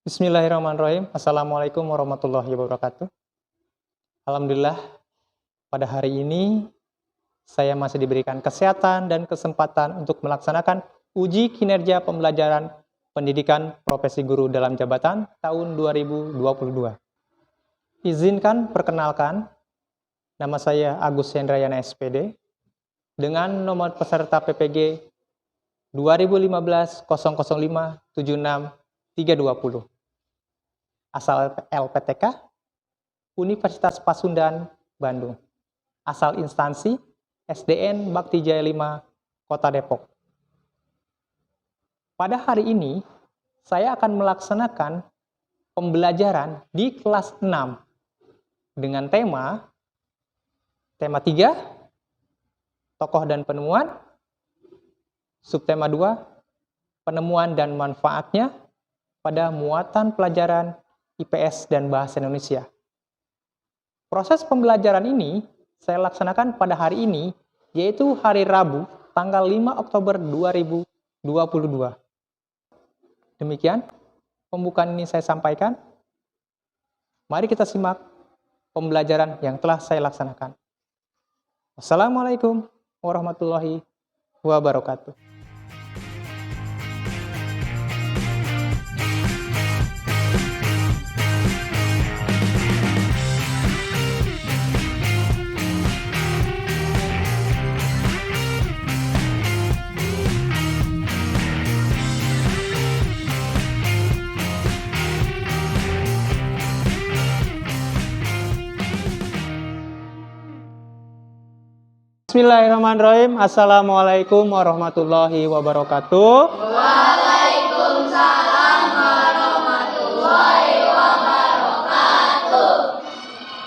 Bismillahirrahmanirrahim. Assalamualaikum warahmatullahi wabarakatuh. Alhamdulillah, pada hari ini saya masih diberikan kesehatan dan kesempatan untuk melaksanakan uji kinerja pembelajaran pendidikan profesi guru dalam jabatan tahun 2022. Izinkan perkenalkan, nama saya Agus Hendrayana SPD dengan nomor peserta PPG 2015 005 76 320. Asal LPTK, Universitas Pasundan, Bandung. Asal instansi, SDN Bakti Jaya 5, Kota Depok. Pada hari ini, saya akan melaksanakan pembelajaran di kelas 6 dengan tema 3, tokoh dan penemuan, subtema 2, penemuan dan manfaatnya pada muatan pelajaran IPS dan Bahasa Indonesia. Proses pembelajaran ini saya laksanakan pada hari ini, yaitu hari Rabu, tanggal 5 Oktober 2022. Demikian pembukaan ini saya sampaikan. Mari kita simak pembelajaran yang telah saya laksanakan. Wassalamualaikum warahmatullahi wabarakatuh. Bismillahirrahmanirrahim. Assalamualaikum warahmatullahi wabarakatuh. Waalaikumsalam warahmatullahi wabarakatuh.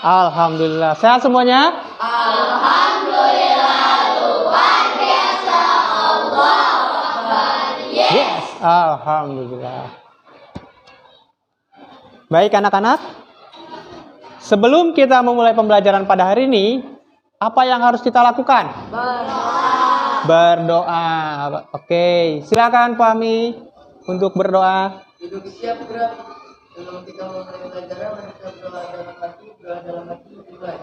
Alhamdulillah. Sehat semuanya? Alhamdulillah, luar biasa. Allah Akbar. Yes. Alhamdulillah. Baik anak-anak, sebelum kita memulai pembelajaran pada hari ini, apa yang harus kita lakukan? Berdoa. Oke, silakan Pak Ami untuk berdoa. Duduk siap gerak. Sebelum kita mulai pelajaran, kita berdoa dalam hati, dimulai.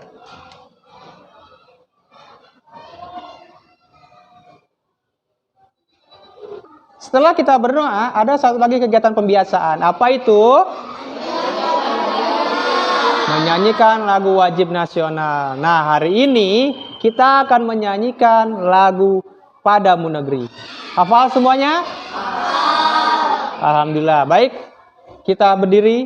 Setelah kita berdoa, ada satu lagi kegiatan pembiasaan. Apa itu? Menyanyikan lagu wajib nasional. Nah, hari ini kita akan menyanyikan lagu Padamu Negeri. Hafal semuanya? Alhamdulillah. Baik, kita berdiri.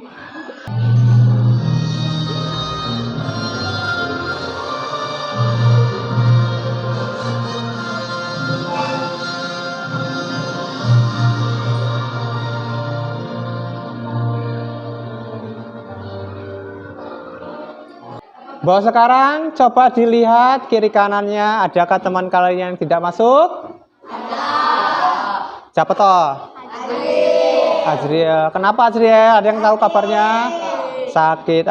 Bahwa sekarang coba dilihat kiri kanannya, adakah teman kalian yang tidak masuk? Ada. Siapa toh? Azriel. Kenapa Azriel? Ada yang tahu kabarnya? Sakit.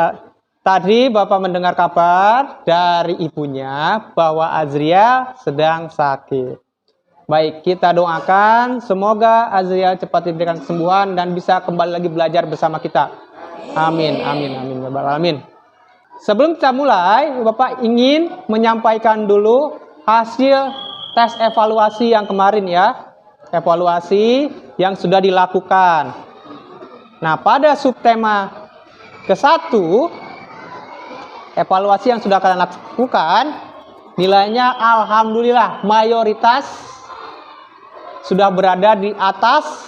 Tadi Bapak mendengar kabar dari ibunya bahwa Azriel sedang sakit. Baik, kita doakan semoga Azriel cepat diberikan kesembuhan dan bisa kembali lagi belajar bersama kita. Amin, amin, amin, ya Rabbal alamin. Sebelum kita mulai, Bapak ingin menyampaikan dulu hasil tes evaluasi yang kemarin ya. Evaluasi yang sudah dilakukan. Nah, pada subtema ke-1, evaluasi yang sudah kalian lakukan, nilainya alhamdulillah mayoritas sudah berada di atas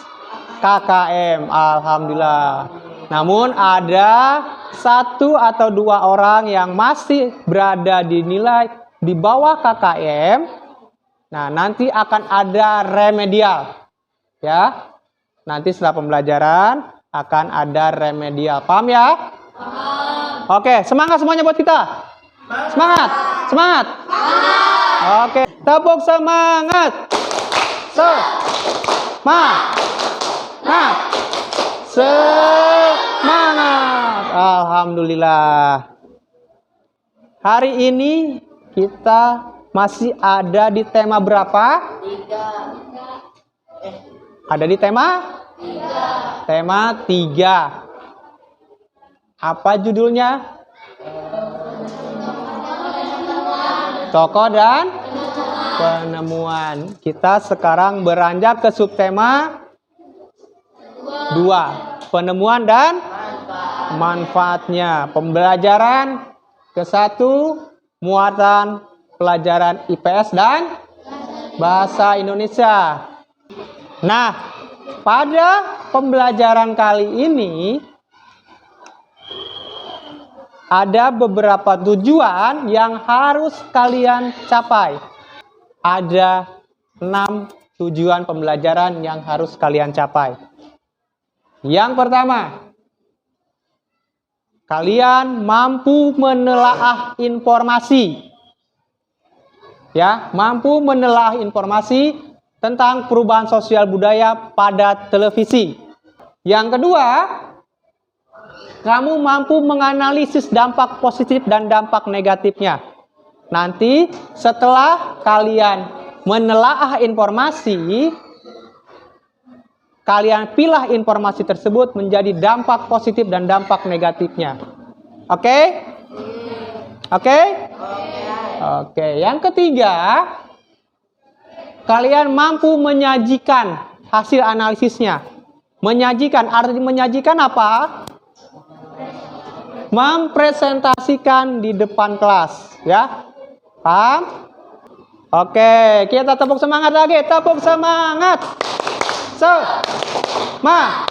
KKM. Alhamdulillah. Namun ada 1 atau 2 orang yang masih berada di nilai di bawah KKM. Nah, nanti akan ada remedial. Ya. Nanti setelah pembelajaran akan ada remedial. Paham ya? Paham. Oke, semangat semuanya buat kita. Semangat. Semangat. Oke, tepuk semangat. Semangat. Semangat. Alhamdulillah. Hari ini kita masih ada di tema berapa? 3. Ada di tema? 3. Tema 3. Apa judulnya? Tokoh dan penemuan. Kita sekarang beranjak ke subtema 2. Penemuan dan manfaatnya. Pembelajaran ke-1, muatan pelajaran IPS dan Bahasa Indonesia. Nah, pada pembelajaran kali ini ada beberapa tujuan yang harus kalian capai. Ada 6 tujuan pembelajaran yang harus kalian capai. Yang pertama, kalian mampu menelaah informasi. Ya, mampu menelaah informasi tentang perubahan sosial budaya pada televisi. Yang kedua, kamu mampu menganalisis dampak positif dan dampak negatifnya. Nanti setelah kalian menelaah informasi, kalian pilih informasi tersebut menjadi dampak positif dan dampak negatifnya. Oke? Oke? Oke. Yang ketiga, kalian mampu menyajikan hasil analisisnya. Menyajikan, arti menyajikan apa? Mempresentasikan di depan kelas, ya. Paham? Oke, kita tepuk semangat lagi. Tepuk semangat. Semangat.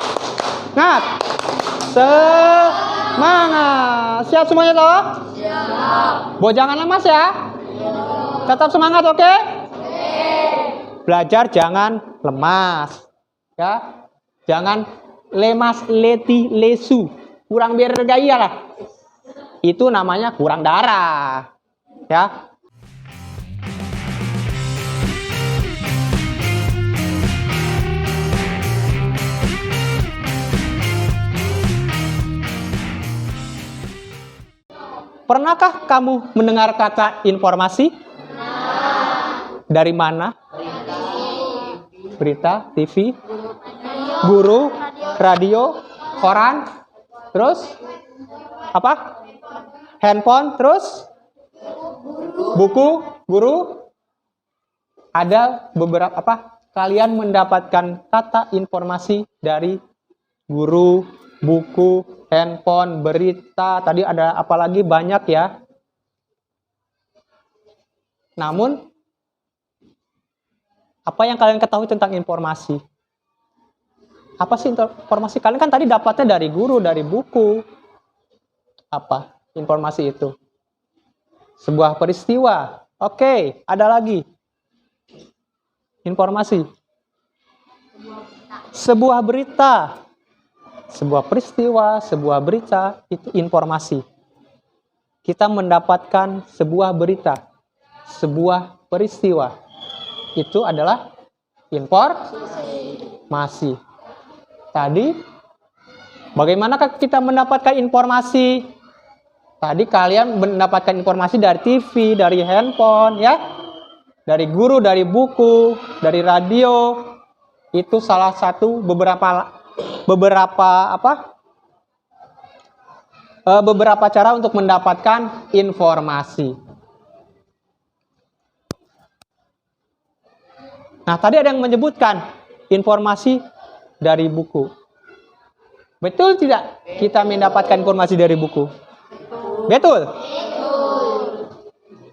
Semangat. Siap semuanya toh? Siap. Jangan lemas ya. Tetap semangat, oke? Belajar jangan lemas. Ya. Jangan lemas, leti, lesu. Kurang bergaya lah. Itu namanya kurang darah. Ya. Pernahkah kamu mendengar kata informasi? Dari mana? Berita, TV, guru, radio, koran, terus apa? Handphone, terus buku, guru. Ada beberapa apa? Kalian mendapatkan kata informasi dari guru, buku, handphone, berita, tadi ada apalagi banyak ya. Namun, apa yang kalian ketahui tentang informasi? Apa sih informasi? Kalian kan tadi dapatnya dari guru, dari buku. Apa informasi itu? Sebuah peristiwa. Oke, ada lagi. Informasi. Sebuah berita. Sebuah peristiwa, sebuah berita, itu informasi. Kita mendapatkan sebuah berita, sebuah peristiwa. Itu adalah informasi. Tadi, bagaimanakah kita mendapatkan informasi? Tadi kalian mendapatkan informasi dari TV, dari handphone, ya, dari guru, dari buku, dari radio. Itu salah satu beberapa cara untuk mendapatkan informasi. Nah, tadi ada yang menyebutkan informasi dari buku. Betul tidak kita mendapatkan informasi dari buku? Betul?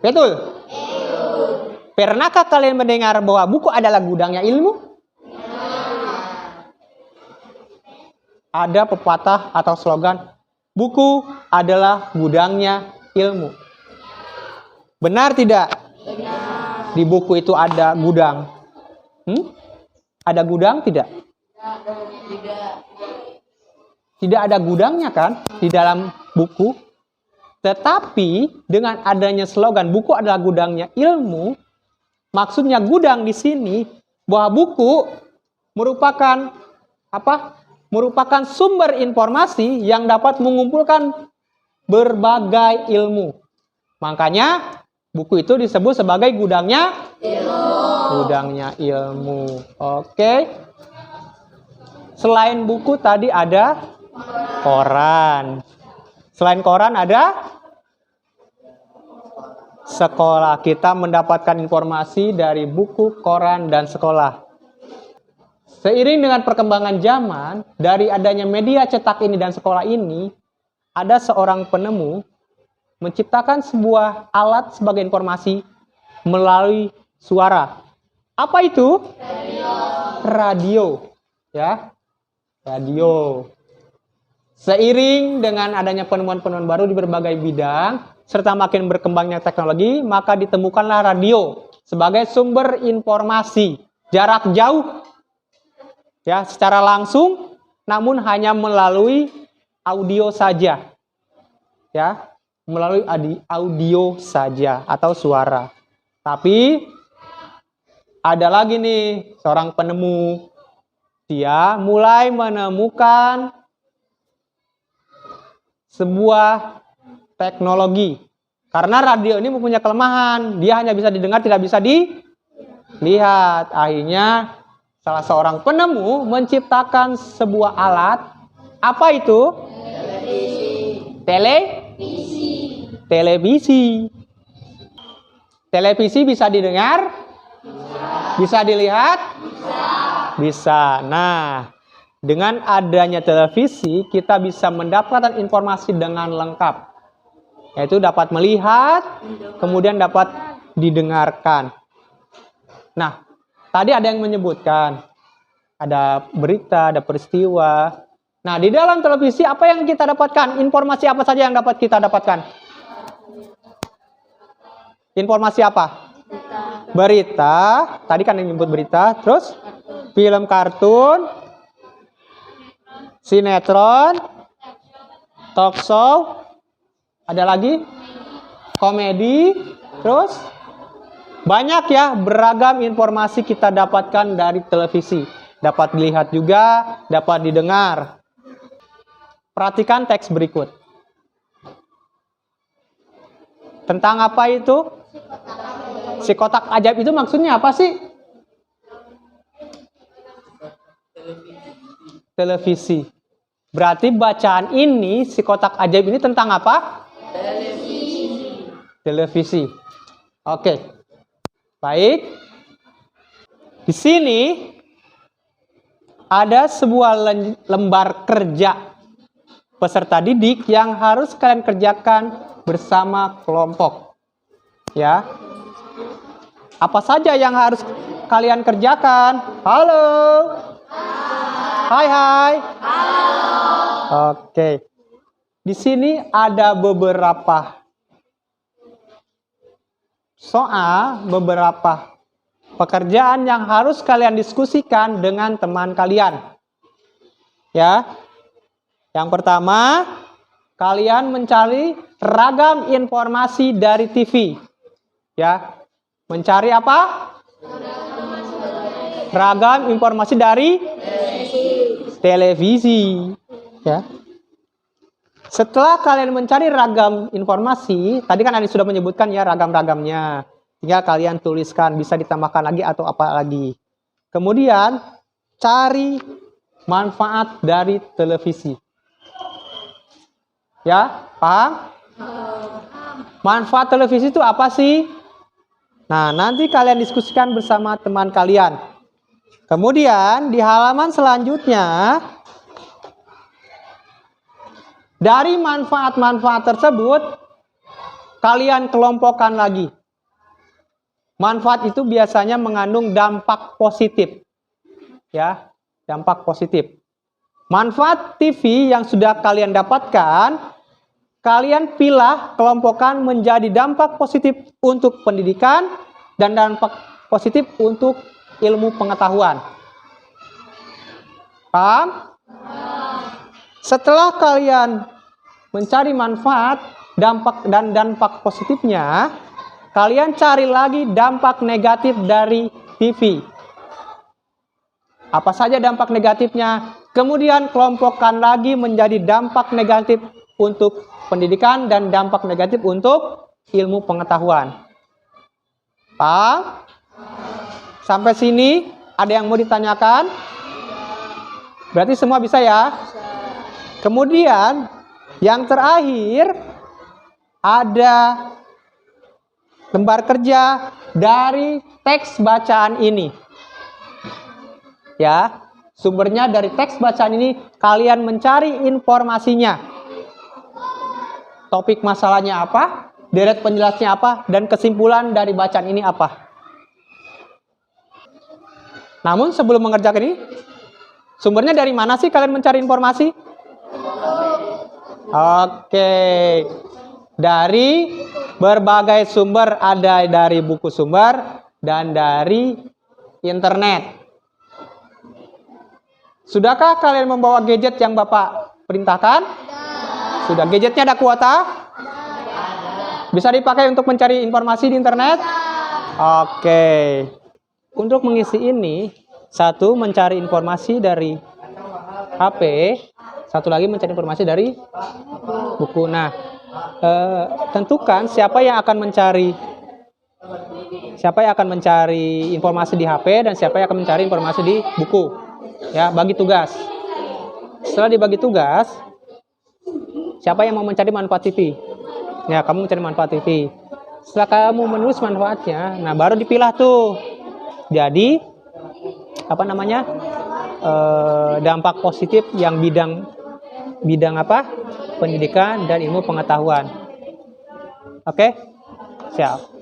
Betul? Pernahkah kalian mendengar bahwa buku adalah gudangnya ilmu? Ada pepatah atau slogan, buku adalah gudangnya ilmu. Benar tidak? Benar. Di buku itu ada gudang. Ada gudang tidak? Tidak ada gudangnya kan di dalam buku. Tetapi dengan adanya slogan buku adalah gudangnya ilmu, maksudnya gudang di sini bahwa buku merupakan apa? Merupakan sumber informasi yang dapat mengumpulkan berbagai ilmu. Makanya buku itu disebut sebagai gudangnya ilmu. Gudangnya ilmu. Oke. Selain buku tadi ada koran. Selain koran ada sekolah. Kita mendapatkan informasi dari buku, koran, dan sekolah. Seiring dengan perkembangan zaman, dari adanya media cetak ini dan sekolah ini, ada seorang penemu menciptakan sebuah alat sebagai informasi melalui suara. Apa itu? Radio. Ya, radio. Seiring dengan adanya penemuan-penemuan baru di berbagai bidang, serta makin berkembangnya teknologi, maka ditemukanlah radio sebagai sumber informasi jarak jauh, ya, secara langsung, namun hanya melalui audio saja, ya, melalui audio saja atau suara. Tapi ada lagi nih seorang penemu, dia mulai menemukan sebuah teknologi. Karena radio ini mempunyai kelemahan, dia hanya bisa didengar, tidak bisa dilihat. Akhirnya salah seorang penemu menciptakan sebuah alat. Apa itu? Televisi. Televisi bisa didengar? Bisa dilihat? Bisa. Nah, dengan adanya televisi, kita bisa mendapatkan informasi dengan lengkap. Yaitu dapat melihat, kemudian dapat didengarkan. Nah, tadi ada yang menyebutkan, ada berita, ada peristiwa. Nah, di dalam televisi apa yang kita dapatkan? Informasi apa saja yang dapat kita dapatkan? Informasi apa? Berita. Tadi kan yang menyebut berita. Terus, film kartun, sinetron, talk show, ada lagi komedi, terus banyak ya, beragam informasi kita dapatkan dari televisi. Dapat dilihat juga, dapat didengar. Perhatikan teks berikut. Tentang apa itu? Si kotak ajaib itu maksudnya apa sih? Televisi. Berarti bacaan ini, si kotak ajaib ini tentang apa? Televisi. Oke. Baik. Di sini ada sebuah lembar kerja peserta didik yang harus kalian kerjakan bersama kelompok. Ya. Apa saja yang harus kalian kerjakan? Halo. Hai. Halo. Oke. Di sini ada beberapa soal, beberapa pekerjaan yang harus kalian diskusikan dengan teman kalian. Ya. Yang pertama, kalian mencari ragam informasi dari TV. Ya. Mencari apa? Ragam informasi dari televisi. Ya. Setelah kalian mencari ragam informasi, tadi kan Ani sudah menyebutkan ya ragam-ragamnya. Tinggal kalian tuliskan, bisa ditambahkan lagi atau apa lagi. Kemudian cari manfaat dari televisi. Ya, paham? Manfaat televisi itu apa sih? Nah, nanti kalian diskusikan bersama teman kalian. Kemudian di halaman selanjutnya, dari manfaat-manfaat tersebut, kalian kelompokkan lagi. Manfaat itu biasanya mengandung dampak positif. Ya, dampak positif. Manfaat TV yang sudah kalian dapatkan, kalian pilih kelompokkan menjadi dampak positif untuk pendidikan dan dampak positif untuk ilmu pengetahuan. Paham? Setelah kalian mencari manfaat, dampak dan dampak positifnya, kalian cari lagi dampak negatif dari TV. Apa saja dampak negatifnya? Kemudian kelompokkan lagi menjadi dampak negatif untuk pendidikan dan dampak negatif untuk ilmu pengetahuan. Paham? Sampai sini ada yang mau ditanyakan? Berarti semua bisa ya? Kemudian yang terakhir ada lembar kerja dari teks bacaan ini. Ya, sumbernya dari teks bacaan ini, kalian mencari informasinya. Topik masalahnya apa? Deret penjelasnya apa? Dan kesimpulan dari bacaan ini apa? Namun sebelum mengerjakan ini, sumbernya dari mana sih kalian mencari informasi? Oke. Dari berbagai sumber, ada dari buku sumber dan dari internet. Sudahkah kalian membawa gadget yang Bapak perintahkan? Sudah. Gadgetnya ada kuota? Bisa dipakai untuk mencari informasi di internet? Oke. Untuk mengisi ini, satu mencari informasi dari HP, satu lagi mencari informasi dari buku. Nah, tentukan siapa yang akan mencari informasi di HP dan siapa yang akan mencari informasi di buku. Ya, bagi tugas. Setelah dibagi tugas, siapa yang mau mencari manfaat TV? Ya, kamu mencari manfaat TV. Setelah kamu menulis manfaatnya, nah baru dipilah tuh. Jadi, dampak positif yang bidang apa? Pendidikan dan ilmu pengetahuan. Oke? Siap.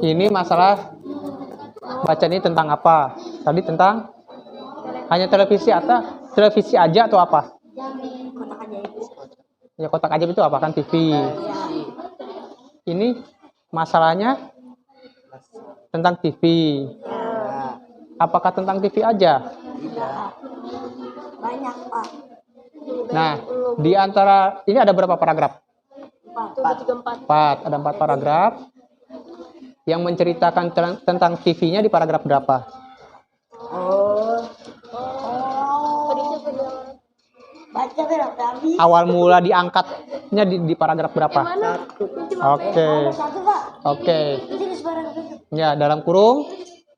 Ini masalah baca ini tentang apa? Tadi tentang hanya televisi atau televisi aja atau apa? Kotak ajaib. Ya kotak ajaib itu apa kan TV. Ini masalahnya tentang TV. Apakah tentang TV aja? Banyak, Pak. Nah, di antara ini ada berapa paragraf? 4. 4. Ada 4 paragraf. Yang menceritakan tentang TV-nya di paragraf berapa? Baca berapa tadi? Awal mula diangkatnya di paragraf berapa? Oke. Satu, Pak. Oke. Itu di sebarang itu. Ya, dalam kurung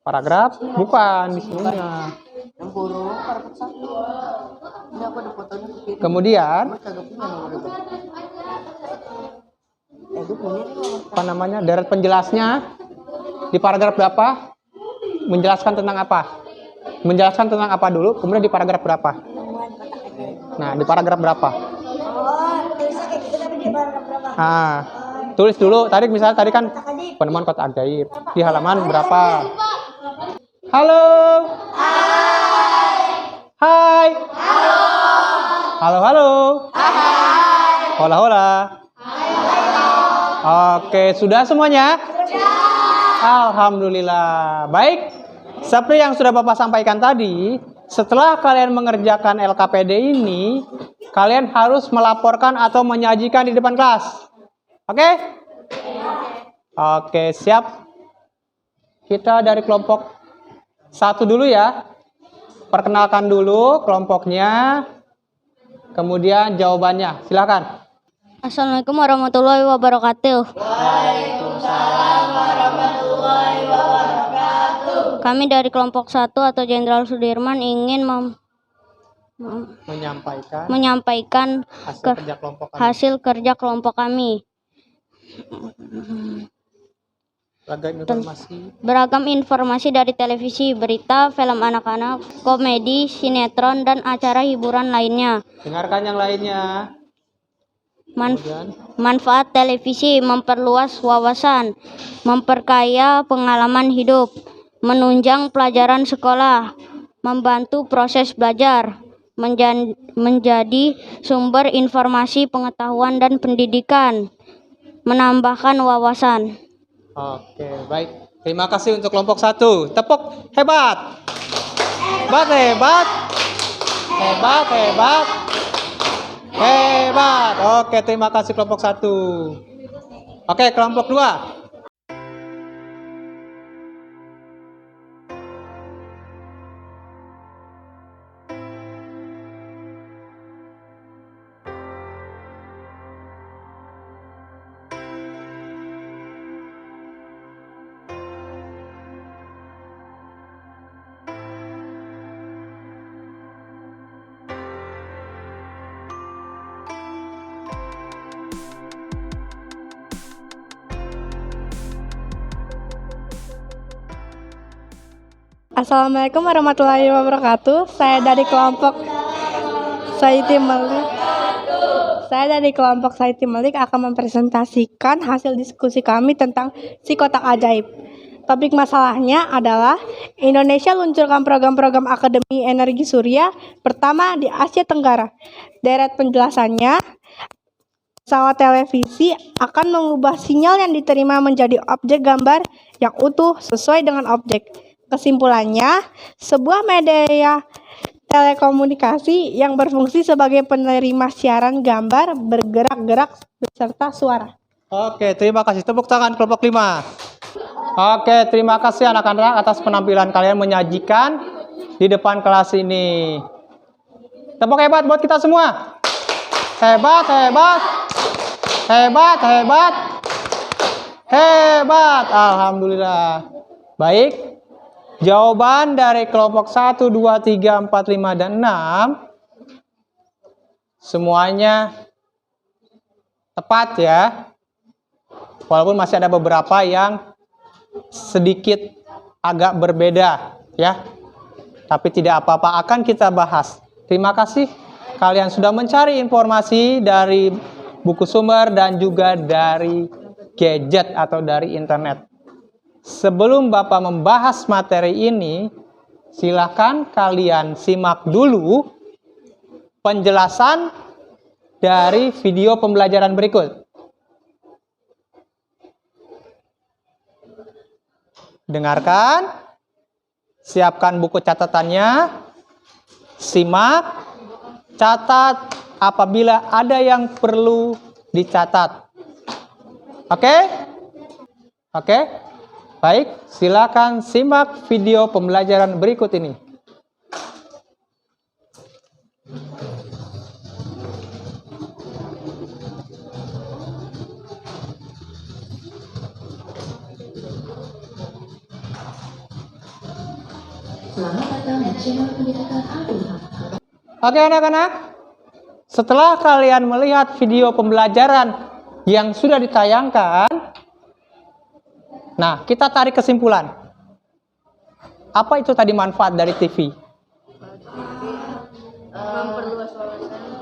paragraf bukan di sebelumnya. Yang burung paragraf 1. Ini aku ada fotonya ke kiri. Kemudian Kagak punya nomor itu. Gue punya nih nomor. apa namanya? Deret penjelasnya di paragraf berapa? Menjelaskan tentang apa? Menjelaskan tentang apa dulu, kemudian di paragraf berapa? Temuan kotak ajaib. Nah, di paragraf berapa? Oh, tulisnya kayak gitu tapi di paragraf berapa? Ah, tulis dulu. Tadi misalnya tadi kan Kotak ajaib. penemuan kotak ajaib di halaman berapa? Halo. Hai. Halo, halo. Hola, hola. Oke, sudah semuanya? Alhamdulillah. Baik. Seperti yang sudah Bapak sampaikan tadi, setelah kalian mengerjakan LKPD ini, kalian harus melaporkan atau menyajikan di depan kelas. Oke? Oke, siap. Kita dari kelompok 1 dulu ya. Perkenalkan dulu kelompoknya. Kemudian jawabannya. Silakan. Assalamualaikum warahmatullahi wabarakatuh. Kami dari kelompok 1 atau Jenderal Sudirman ingin Menyampaikan menyampaikan hasil kerja kelompok kami. hasil kerja kelompok kami. Beragam informasi dari televisi, berita, film anak-anak, komedi, sinetron, dan acara hiburan lainnya. Dengarkan yang lainnya. Kemudian, Manfaat televisi memperluas wawasan, memperkaya pengalaman hidup, menunjang pelajaran sekolah, membantu proses belajar, menjadi sumber informasi pengetahuan dan pendidikan, menambahkan wawasan. oke, baik. Terima kasih untuk kelompok 1. Tepuk hebat. Hebat, hebat. Hebat, hebat. Hebat. Oke, terima kasih kelompok 1. Oke, kelompok 2. Assalamualaikum warahmatullahi wabarakatuh. Saya dari kelompok Saiti Malik. Saya dari kelompok Saiti Malik akan mempresentasikan hasil diskusi kami tentang si kotak ajaib. Topik masalahnya adalah Indonesia luncurkan program-program Akademi Energi Surya pertama di Asia Tenggara. Deret penjelasannya, pesawat televisi akan mengubah sinyal yang diterima menjadi objek gambar yang utuh sesuai dengan objek. Kesimpulannya, sebuah media telekomunikasi yang berfungsi sebagai penerima siaran gambar bergerak-gerak beserta suara. Oke, terima kasih. Tepuk tangan kelompok 5. Oke, terima kasih anak-anak atas penampilan kalian menyajikan di depan kelas ini. Tepuk hebat buat kita semua. Hebat, hebat. Hebat, hebat. Hebat. Alhamdulillah. Baik. Jawaban dari kelompok 1, 2, 3, 4, 5, dan 6 semuanya tepat ya. Walaupun masih ada beberapa yang sedikit agak berbeda ya. Tapi tidak apa-apa, akan kita bahas. Terima kasih kalian sudah mencari informasi dari buku sumber dan juga dari gadget atau dari internet. sebelum Bapak membahas materi ini, silakan kalian simak dulu penjelasan dari video pembelajaran berikut. Dengarkan, siapkan buku catatannya, simak, catat apabila ada yang perlu dicatat. Oke? Oke? Baik, silakan simak video pembelajaran berikut ini. Oke anak-anak, setelah kalian melihat video pembelajaran yang sudah ditayangkan, nah kita tarik kesimpulan. Apa itu tadi manfaat dari TV?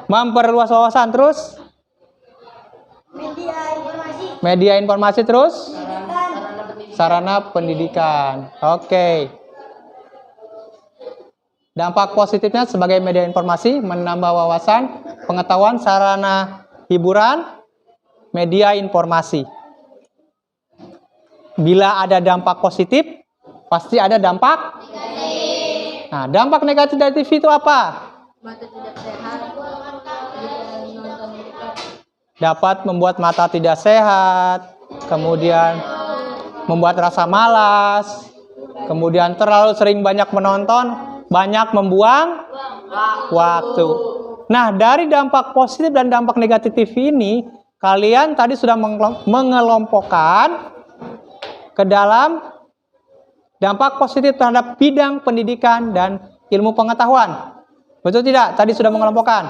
Memperluas wawasan, terus? Media informasi, terus? Sarana pendidikan. Oke. Dampak positifnya sebagai media informasi, menambah wawasan, pengetahuan, sarana hiburan, media informasi. Bila ada dampak positif, pasti ada dampak negatif. Nah, dampak negatif dari TV itu apa? Dapat membuat mata tidak sehat, kemudian membuat rasa malas, kemudian terlalu sering banyak menonton, banyak membuang waktu. Nah, dari dampak positif dan dampak negatif TV ini, kalian tadi sudah mengelompokkan ke dalam dampak positif terhadap bidang pendidikan dan ilmu pengetahuan. Betul tidak? Tadi sudah mengelompokkan.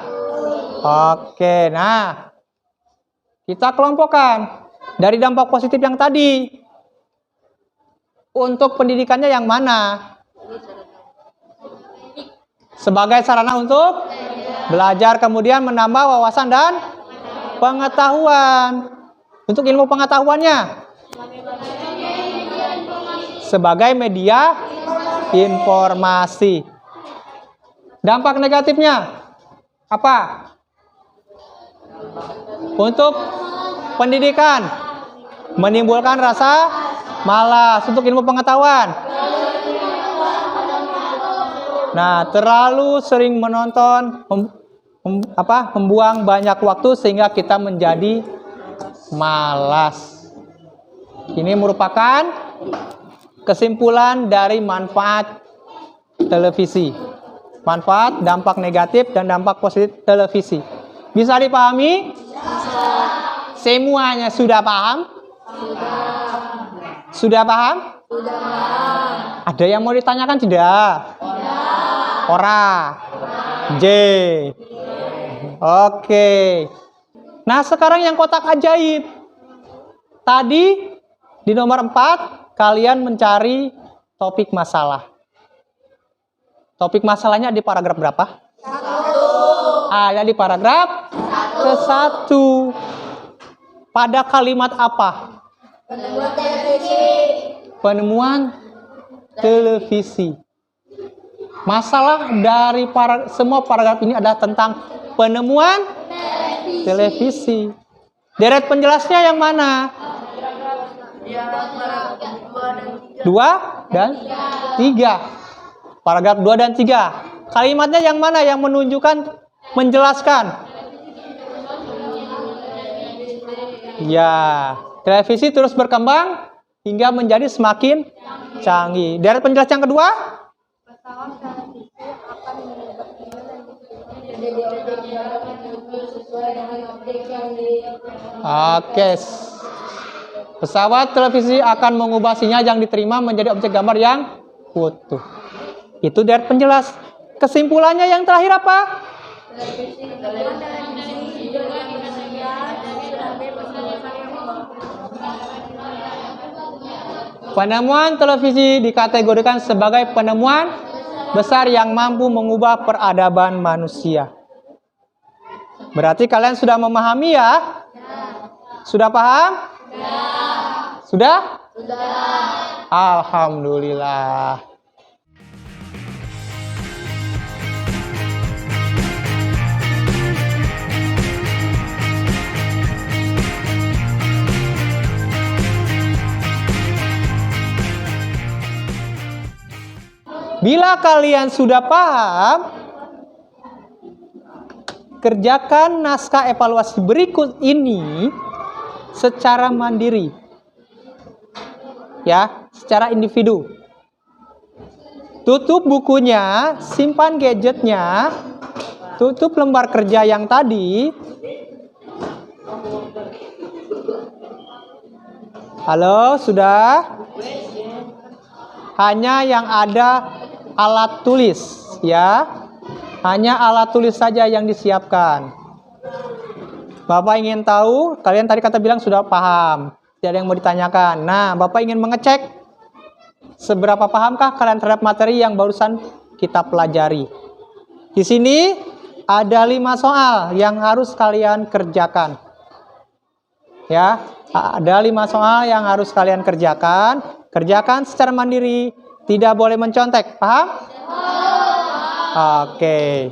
Oke, nah kita kelompokkan dari dampak positif yang tadi. Untuk pendidikannya yang mana? Sebagai sarana untuk belajar, kemudian menambah wawasan dan pengetahuan. Untuk ilmu pengetahuannya sebagai media informasi. Dampak negatifnya apa? Untuk pendidikan menimbulkan rasa malas. Untuk ilmu pengetahuan, nah, terlalu sering menonton, membuang banyak waktu sehingga kita menjadi malas. Ini merupakan kesimpulan dari manfaat televisi. Manfaat, dampak negatif, dan dampak positif televisi. Bisa dipahami? Semuanya sudah paham? Sudah paham? Sudah paham. Ada yang mau ditanyakan tidak? Ora. J. Oke. Nah, sekarang yang kotak ajaib. Tadi di nomor 4 kalian mencari topik masalah. Topik masalahnya di paragraf berapa? 1. Ada di paragraf ke-1. Pada kalimat apa? Penemuan televisi. Penemuan televisi. Masalah dari semua paragraf ini adalah tentang penemuan televisi. Deret penjelasnya yang mana? 2 dan 3. Paragraf 2 dan 3. Kalimatnya yang mana yang menunjukkan, menjelaskan? Ya, televisi terus berkembang hingga menjadi semakin canggih. Deret penjelasan yang kedua? Oke. Pesawat televisi akan mengubah sinyal yang diterima menjadi objek gambar yang utuh. Itu dari penjelas. Kesimpulannya yang terakhir apa? Penemuan televisi dikategorikan sebagai penemuan besar yang mampu mengubah peradaban manusia. Berarti kalian sudah memahami ya? Sudah paham? Sudah? Sudah. Alhamdulillah. Bila kalian sudah paham, kerjakan naskah evaluasi berikut ini secara mandiri. Ya, secara individu. Tutup bukunya, simpan gadgetnya, tutup lembar kerja yang tadi. Halo, sudah? Hanya yang ada alat tulis, ya. Hanya alat tulis saja yang disiapkan. Bapak ingin tahu, kalian tadi kata bilang sudah paham. Tidak ada yang mau ditanyakan. Nah, Bapak ingin mengecek seberapa pahamkah kalian terhadap materi yang barusan kita pelajari. Di sini ada 5 soal yang harus kalian kerjakan. Ya, ada 5 soal yang harus kalian kerjakan. Kerjakan secara mandiri, tidak boleh mencontek. Paham? Oke.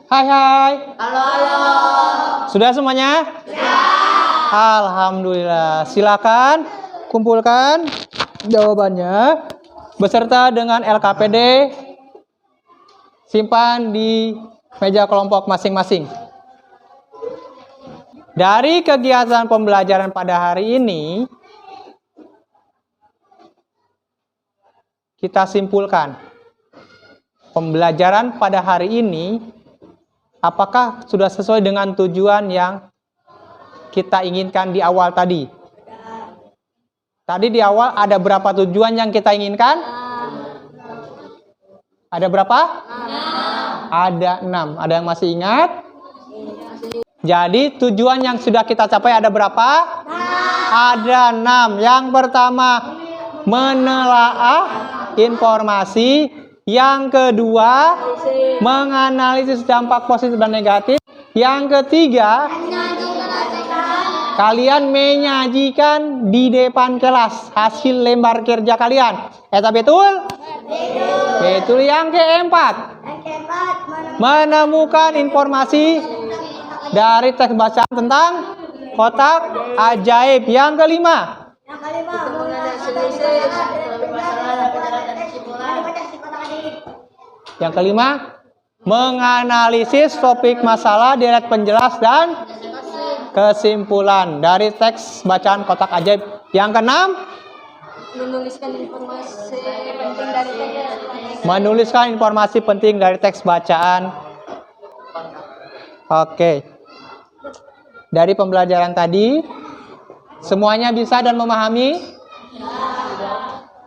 Hai hai. Halo. Sudah semuanya? Alhamdulillah. Silakan kumpulkan jawabannya beserta dengan LKPD. Simpan di meja kelompok masing-masing. Dari kegiatan pembelajaran pada hari ini, kita simpulkan pembelajaran pada hari ini apakah sudah sesuai dengan tujuan yang kita inginkan di awal tadi? Tadi di awal ada berapa tujuan yang kita inginkan? Ada berapa? 6. Ada 6. Ada yang masih ingat? Jadi tujuan yang sudah kita capai ada berapa? 6. Ada 6. Yang pertama, menelaah informasi. Yang kedua, menganalisis dampak positif dan negatif. Yang ketiga, kalian menyajikan di depan kelas hasil lembar kerja kalian. Eta betul? Betul. Yang keempat, menemukan informasi dari teks bacaan tentang kotak ajaib. Yang kelima, menganalisis topik masalah, deret penjelas dan kesimpulan dari teks bacaan kotak ajaib. Yang keenam, menuliskan informasi penting dari teks bacaan. Oke. Dari pembelajaran tadi, semuanya bisa dan memahami?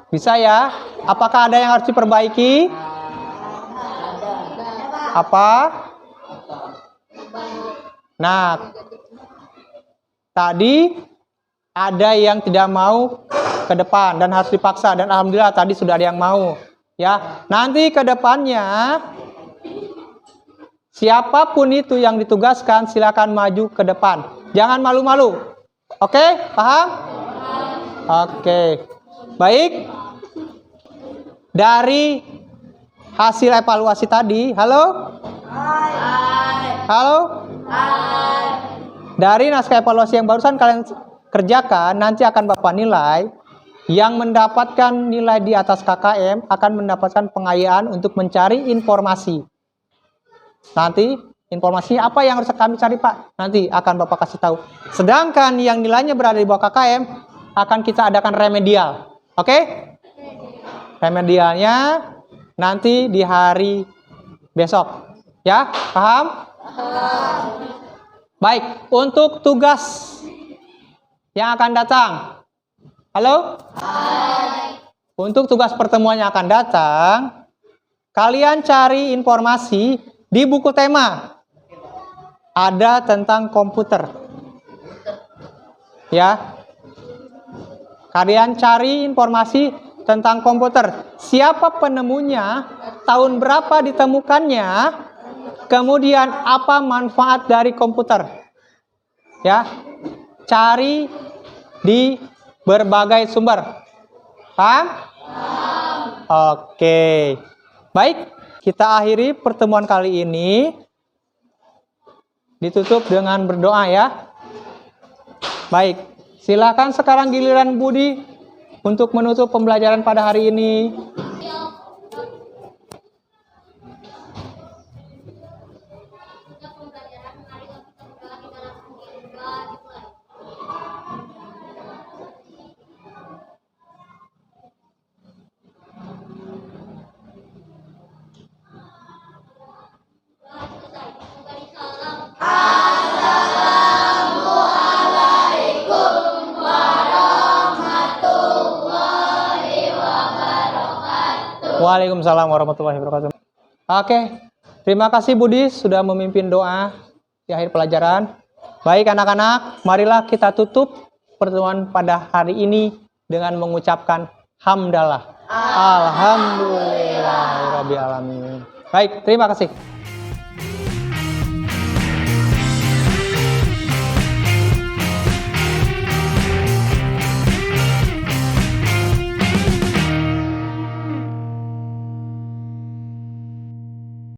Bisa ya? Apakah ada yang harus diperbaiki? Apa? Nah, tadi ada yang tidak mau ke depan dan harus dipaksa, dan alhamdulillah tadi sudah ada yang mau. Ya, nanti ke depannya siapapun itu yang ditugaskan silakan maju ke depan. Jangan malu-malu. Oke, paham? Oke. Baik. Dari hasil evaluasi tadi, halo? Halo? Dari naskah evaluasi yang barusan kalian kerjakan, nanti akan Bapak nilai. Yang mendapatkan nilai di atas KKM akan mendapatkan pengayaan untuk mencari informasi. Nanti informasinya apa yang harus kami cari, Pak? Nanti akan Bapak kasih tahu. Sedangkan yang nilainya berada di bawah KKM akan kita adakan remedial. Oke? Remedialnya nanti di hari besok. Ya, paham? Baik, untuk tugas yang akan datang. Halo? Untuk tugas pertemuan yang akan datang, kalian cari informasi di buku tema. Ada tentang komputer. Ya. Kalian cari informasi tentang komputer. Siapa penemunya? Tahun berapa ditemukannya? Kemudian apa manfaat dari komputer? Ya. Cari di berbagai sumber. Paham? Oke. Baik, kita akhiri pertemuan kali ini. Ditutup dengan berdoa ya. Baik, silakan sekarang giliran Budi untuk menutup pembelajaran pada hari ini. Waalaikumsalam warahmatullahi wabarakatuh. Oke, terima kasih Budi sudah memimpin doa di akhir pelajaran. Baik anak-anak, marilah kita tutup pertemuan pada hari ini dengan mengucapkan hamdalah. Alhamdulillahirabbil alamin. Baik, terima kasih.